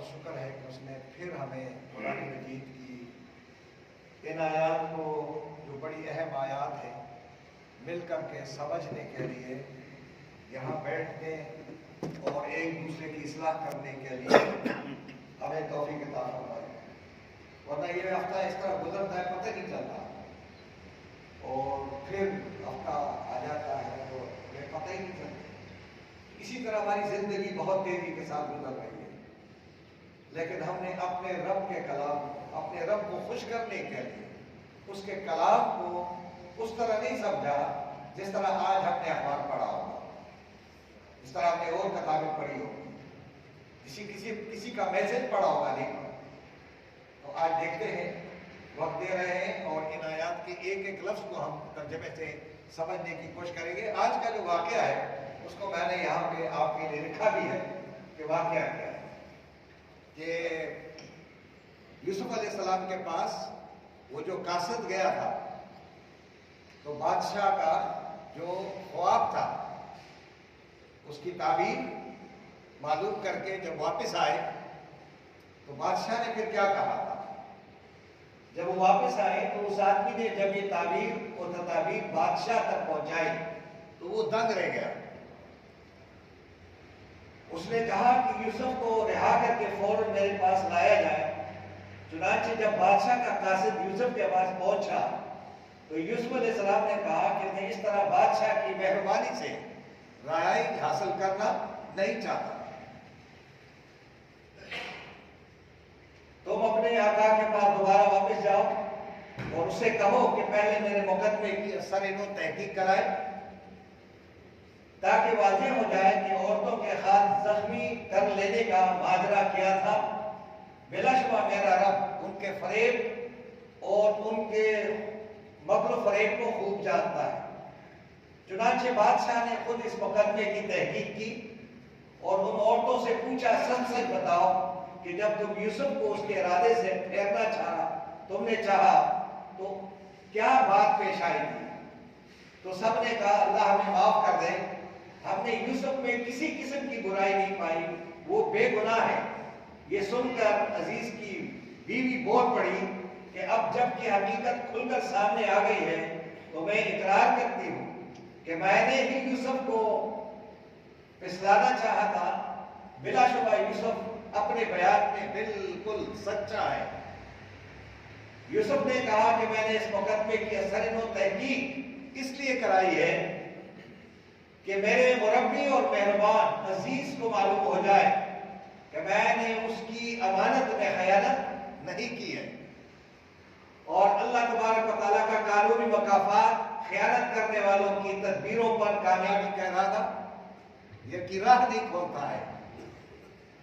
بہت شکر ہے کہ اس نے پھر ہمیں قرآن مجید کی ان آیات کو جو بڑی اہم آیات ہیں مل کر کے سمجھنے کے لیے یہاں بیٹھنے اور ایک دوسرے کی اصلاح کرنے کے لیے ہمیں توفیق عطا فرمائے۔ ورنہ یہ ہفتہ اس طرح گزرتا ہے پتہ نہیں چلتا، اور پھر ہفتہ آ جاتا ہے تو ہمیں پتہ ہی نہیں چلتا۔ اسی طرح ہماری زندگی بہت تیزی کے ساتھ گزر رہی ہے، لیکن ہم نے اپنے رب کے کلام، اپنے رب کو خوش کرنے کے لیے اس کے کلام کو اس طرح نہیں سمجھا جس طرح آج ہم نے اخبار پڑھا ہوگا، جس طرح ہم نے اور کتابیں پڑھی ہوگی، کسی کا میسج پڑھا ہوگا نہیں پڑھا۔ تو آج دیکھتے ہیں، وقت دے رہے ہیں اور ان آیات کے ایک ایک لفظ کو ہم ترجمے سے سمجھنے کی کوشش کریں گے۔ آج کا جو واقعہ ہے اس کو میں نے یہاں پہ آپ کے لیے لکھا بھی ہے کہ واقعہ کیا ہے، کہ یوسف علیہ السلام کے پاس وہ جو قاصد گیا تھا تو بادشاہ کا جو خواب تھا اس کی تعبیر معلوم کر کے جب واپس آئے تو بادشاہ نے پھر کیا کہا تھا۔ جب وہ واپس آئے تو اس آدمی نے جب یہ تعبیر اور تدابیر بادشاہ تک پہنچائی تو وہ دنگ رہ گیا۔ اس نے کہا کہ یوسف کو رہا کر کے فوراً میرے پاس لایا جائے۔ چنانچہ جب بادشاہ کا قاصد یوسف کے پاس پہنچا تو یوسف علیہ السلام نے کہا کہ میں اس طرح بادشاہ کی مہربانی سے رہائی حاصل کرنا نہیں چاہتا، تم اپنے آقا کے پاس دوبارہ واپس جاؤ اور اسے کہو کہ پہلے میرے مقدمے کی سرنو تحقیق کرائے تاکہ واضح ہو جائے کہ عورتوں کے ہاتھ زخمی کر لینے کا ماجرا کیا تھا۔ بلا شبہ میرا رب ان کے فریب اور ان کے مکر و فریب کو خوب جانتا ہے۔ چنانچہ بادشاہ نے خود اس مقدمے کی تحقیق کی اور ان عورتوں سے پوچھا، سچ سچ بتاؤ کہ جب تم یوسف کو اس کے ارادے سے پھیرنا چاہا، تم نے چاہا تو کیا بات پیش آئی تھی؟ تو سب نے کہا، اللہ ہمیں معاف کر دے، ہم نے یوسف میں کسی قسم کی برائی نہیں پائی، وہ بے گناہ ہے۔ یہ سن کر عزیز کی بیوی بول پڑی کہ اب جب کہ حقیقت کھل کر سامنے آ گئی ہے تو میں اقرار کرتی ہوں کہ میں نے ہی یوسف کو پھسلانا چاہا تھا۔ بلا شبہ یوسف اپنے بیان میں بالکل سچا ہے۔ یوسف نے کہا کہ میں نے اس مقدمے کی سرنو تحقیق اس لیے کرائی ہے کہ میرے مربی اور مہربان عزیز کو معلوم ہو جائے کہ میں نے اس کی امانت میں خیانت نہیں کی ہے، اور اللہ تبارک و تعالیٰ کا قانونی مکافات خیانت کرنے والوں کی تدبیروں پر کامیابی کا ارادہ یہ کی راہ نہیں کھولتا ہے۔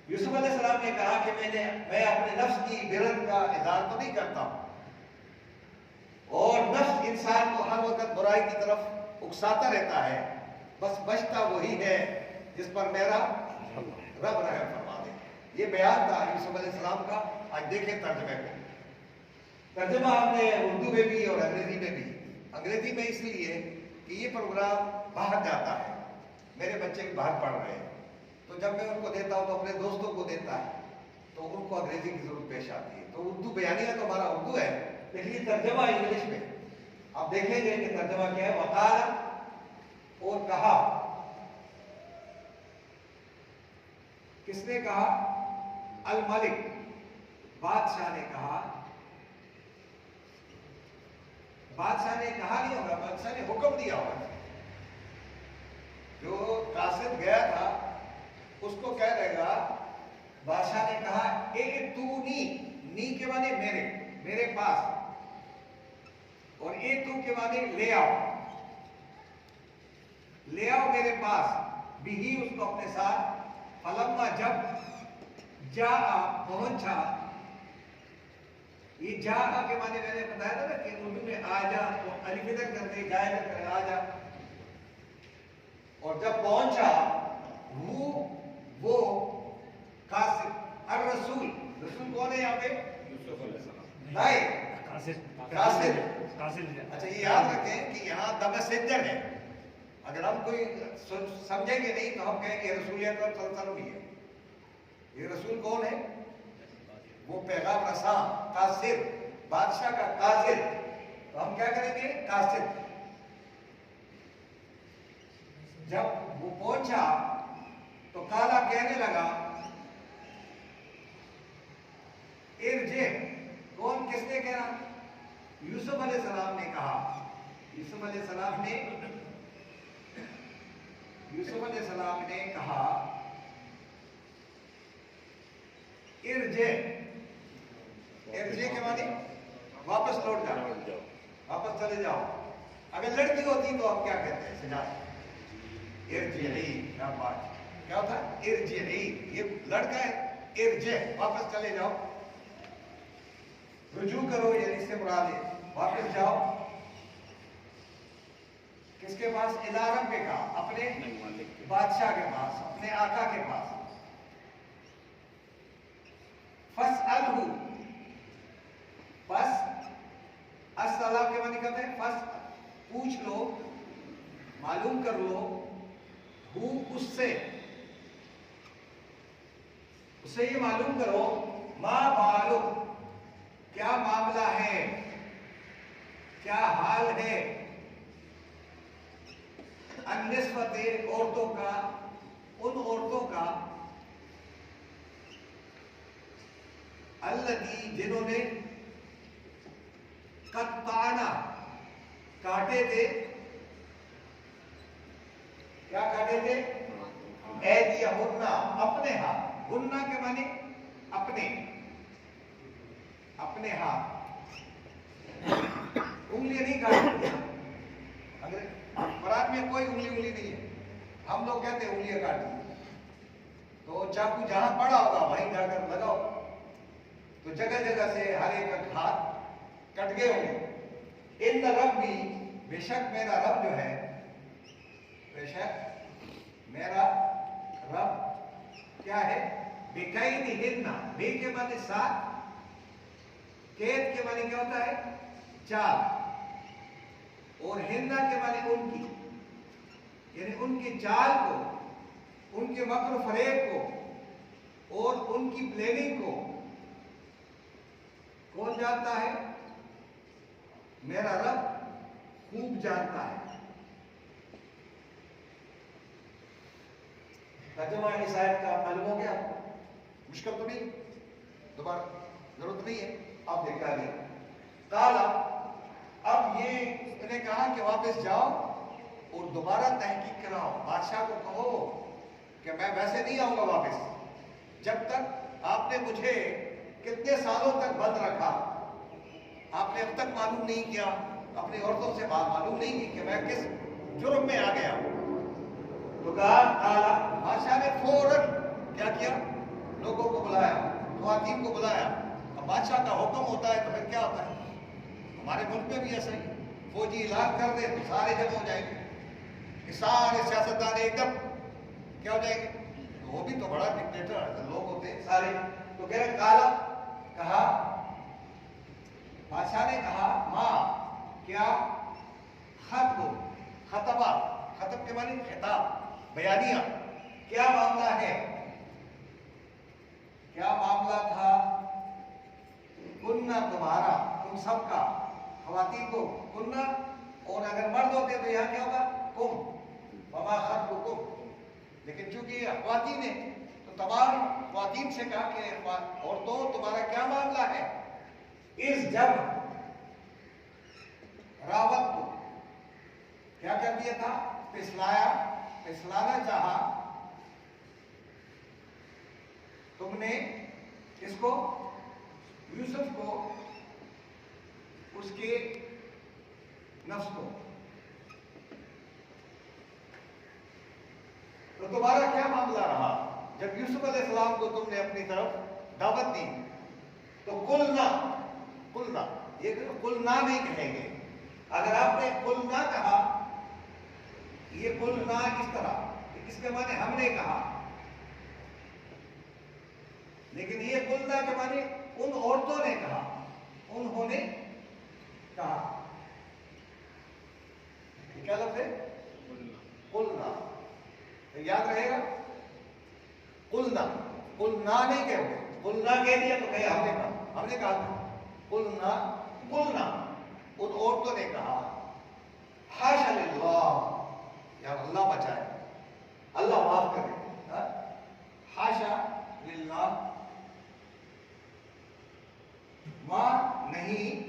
یوسف علیہ السلام نے کہا کہ میں اپنے نفس کی برت کا اظہار تو نہیں کرتا ہوں، اور نفس انسان کو ہر وقت برائی کی طرف اکساتا رہتا ہے، بس بچتا وہی ہے جس پر میرا رب رحم فرما دے۔ یہ بیان تھا یوسف علیہ السلام کا۔ آج دیکھیں ترجمے کو۔ ترجمہ ہم نے اردو میں بھی اور انگریزی میں بھی۔ انگریزی میں اس لیے کہ یہ پروگرام باہر جاتا ہے، میرے بچے باہر پڑھ رہے ہیں، تو جب میں ان کو دیتا ہوں تو اپنے دوستوں کو دیتا ہے تو ان کو انگریزی کی ضرورت پیش آتی ہے، تو اردو بیانیہ تو ہمارا اردو ہے لیکن یہ ترجمہ انگلش میں۔ آپ دیکھیں گے کہ ترجمہ کیا ہے۔ وقال، اور کہا، کس نے کہا؟ الملک، بادشاہ نے کہا۔ بادشاہ نے کہا نہیں ہوگا، بادشاہ نے حکم دیا ہوگا۔ جو قاصد گیا تھا اس کو کہہ دے گا، بادشاہ نے کہا ایتونی، نی کے معنی میرے پاس، اور ایتو کے معنی لے آؤ میرے پاس، بھی اس کو اپنے ساتھ۔ فلما، جب جا پہنچا، یہ جا کے معنی میں نے بتایا تھا نا کہ اردو میں آ جا تو الف ادھر کرتے جائے کرتے آ جا، اور جب پہنچا وہ قاصد الرسول، رسول کون ہے یہاں پہ؟ یوسف علیہ السلام، قاصد۔ اچھا یہ یاد رکھیں کہ یہاں دا میسنجر ہے، اگر ہم کوئی سمجھیں گے نہیں تو ہم کہیں گے رسول اکرم صلی اللہ علیہ وسلم ہی ہے۔ یہ رسول کون ہے؟ وہ پیغام رساں قاصد، بادشاہ کا قاصد، تو ہم کیا کریں گے؟ قاصد۔ جب وہ پہنچا تو کالا کہنے لگا ارجع، کون، کس نے کہا؟ یوسف علیہ السلام نے کہا، یوسف علیہ السلام نے کہا ارجع، ارجع کے معنی واپس لوٹ جاؤ، واپس چلے جاؤ۔ اگر لڑکی ہوتی تو ہم کیا کہتے ہیں؟ سجاد، ارجعی، کیا بات، کیا ہوتا ہے؟ ارجعی، یہ لڑکا ہے، ارجع، واپس چلے جاؤ، رجوع کرو، یعنی اس سے مراد ہے واپس جاؤ۔ کس کے پاس؟ الی ربک، اپنے بادشاہ کے پاس، اپنے آقا کے پاس۔ فاسألہ، بس اسئلہ کے معنی کہتے ہیں فس، پوچھ لو، معلوم کر لو، ہو، اس سے یہ معلوم کرو، ما بالو، کیا معاملہ ہے، کیا حال ہے، النسوۃ، عورتوں کا، ان عورتوں کا، اللاتی، جنہوں نے قطعنا، کاٹے تھے، کیا کاٹے تھے؟ ایدیہن، اپنے ہاتھ، ہنہ کے معنی اپنے، اپنے ہاتھ، انگلیاں نہیں کاٹتی، اگر قرآن میں کوئی انگلی نہیں ہے، ہم لوگ کہتے ہیں انگلیاں کاٹتی، تو چاقو جہاں پڑا ہوگا وہیں جا کر لگاؤ، تو جگہ جگہ سے ہر ایک ہاتھ کٹ گئے ہوں گے۔ ان ربی، بے شک میرا رب جو ہے، بے شک میرا رب کیا ہے؟ بکیدہن، بے کے معنی ساتھ، قید کے معنی کیا ہوتا ہے؟ چال، اور ہنہ کے معنی ان کی، یعنی ان کی چال کو، ان کے مکر و فریب کو، اور ان کی پلاننگ کو کون جانتا ہے؟ میرا رب خوب جانتا ہے۔ ترجمہ اس آیت کا معلوم ہو گیا؟ مشکل تو نہیں، دوبارہ ضرورت نہیں ہے، آپ دیکھ آگے۔ کالا، اب یہ نے کہا کہ واپس جاؤ اور دوبارہ تحقیق کراؤ، بادشاہ کو کہو کہ میں ویسے نہیں آؤں گا واپس، جب تک آپ نے مجھے کتنے سالوں تک بند رکھا، آپ نے اب تک معلوم نہیں کیا، اپنی عورتوں سے معلوم نہیں کی کہ میں کس جرم میں آ گیا۔ تو کہا کالا، بادشاہ نے فوراً کیا کیا؟ لوگوں کو بلایا، خواتین کو بلایا۔ اب بادشاہ کا حکم ہوتا ہے تو پھر کیا ہوتا ہے؟ ہمارے ملک میں بھی ایسا ہی، فوجی اعلان کر دے تو سارے جمع ہو جائیں گے، سارے سیاستدان ایک دم کیا ہو جائیں گے؟ تو وہ بھی تو بڑا ڈکٹیٹر لوگ ہوتے ہیں سارے، تو کہہ رہے کالا، کہا، بادشاہ نے کہا، ماں، کیا، خطب، خطبہ، خطب کے معنی خطاب، بیانیہ، کیا معاملہ ہے، کیا معاملہ تھا، کنہ، تمہارا، تم سب کا، خواتین کو کنہ، اور اگر مرد ہوتے تو یہاں کیا ہوگا؟ کم، وما خطبکم، لیکن چونکہ یہ خواتین ہیں تو تمام خواتین سے کہا کہ عورتوں تمہارا کیا معاملہ ہے؟ اس جب راوت کو کیا کر دیا تھا؟ پھسلایا، پھسلانا چاہا تم نے اس کو، یوسف کو، اس کے نفس کو، تو تمہارا کیا معاملہ رہا جب یوسف علیہ السلام کو تم نے اپنی طرف دعوت دی؟ تو قلنا، قلنا، یہ قلنا نہیں کہیں گے، اگر آپ نے قلنا کہا، یہ قلنا اس طرح، اس کے معنی ہم نے کہا، لیکن یہ قلنا کے معنی ان عورتوں نے کہا، انہوں نے کہا، کیا لفظ ہے؟ قلنا، یاد رہے گا، قلنا، قلنا نہیں کہو گے، قلنا کہہ دیا تو کہا ہم نے کہا قلنا ان عورتوں نے کہا حاشا للہ، یا اللہ بچائے، اللہ معاف کرے، حاشا للہ، ما نہیں،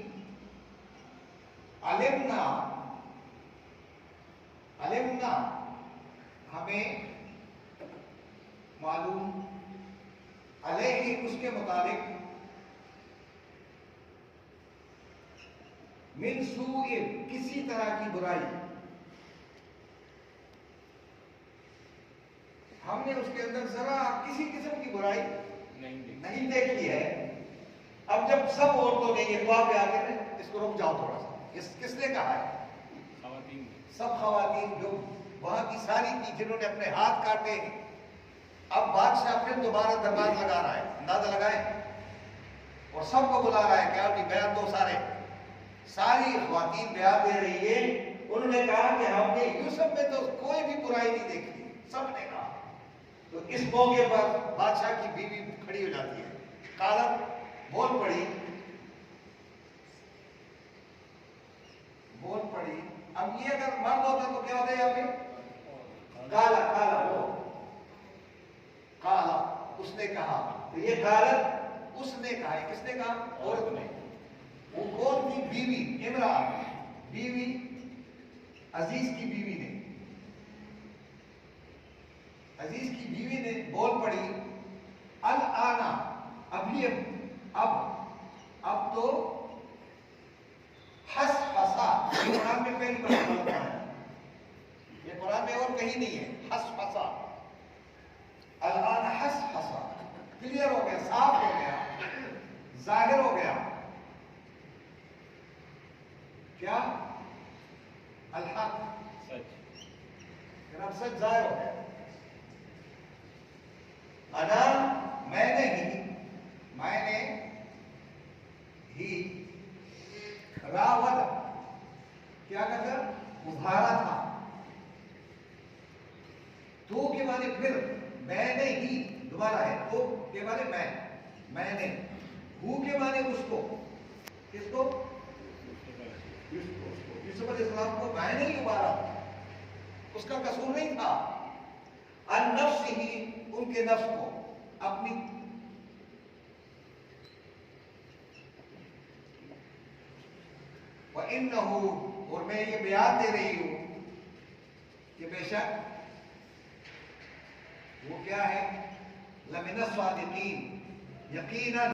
علمنا ہمیں معلوم، علیہ اس کے متعلق، من سوء کسی طرح کی برائی، ہم نے اس کے اندر ذرا کسی قسم کی برائی نہیں دیکھی ہے۔ اب جب سب عورتوں نے یہ دعا پہ آ گئے، اس کو رک جاؤ تھوڑا سا، کس نے کہا ہے؟ سب خواتین جو وہاں کی ساری تھی جنہوں نے اپنے ہاتھ کاٹے۔ اب بادشاہ پھر دوبارہ دربار لگا رہا ہے، اندازہ لگائیں، اور سب کو بلا رہا ہے کہ آپ بیان دو، ساری خواتین بیان دے رہی ہے۔ انہوں نے کہا کہ ہم نے یوسف میں تو کوئی بھی برائی نہیں دیکھی، سب نے کہا۔ تو اس موقع پر بادشاہ کی بیوی کھڑی ہو جاتی ہے، قالت بول پڑی، اب یہ اگر مرد ہوتا تو کیا ہوتا ہے یہاں پہ؟ کالا اس نے کہا، تو یہ قالت اس نے کہا، کس نے کہا؟ عورت نے۔ وہ کون تھی؟ بیوی، امرأة، بیوی، عزیز کی بیوی نے، عزیز کی بیوی نے بول پڑی، الآن، ابھی، اب تو حس حسا، یہ قرآن میں پہلی بار بولتا ہے، یہ قرآن میں اور کہیں نہیں ہے، حس حسا، الآن حس حسا، کلیئر ہو گیا، صاف ہو گیا، ظاہر ہو گیا، کیا؟ الحق، اب سچ ظاہر ہو گیا۔ انا، میں نے ہی راوت، کیا کہتا؟ ابھارا تھا، تو کے معنی پھر، میں نے ہی، دوبارہ ہے، تو کے معنی میں نے، ہو کے معنی اس کو، کس کو؟ یوسف علیہ السلام کو میں نے ہی ابھارا، اس کا قصور نہیں تھا، النفس ہی، ان کے نفس کو، اپنی، وَإِنَّهُ، اور میں یہ بیان دے رہی ہوں کہ بے شک وہ کیا ہے؟ لَمِنَ الصَّادِقِينَ، یقیناً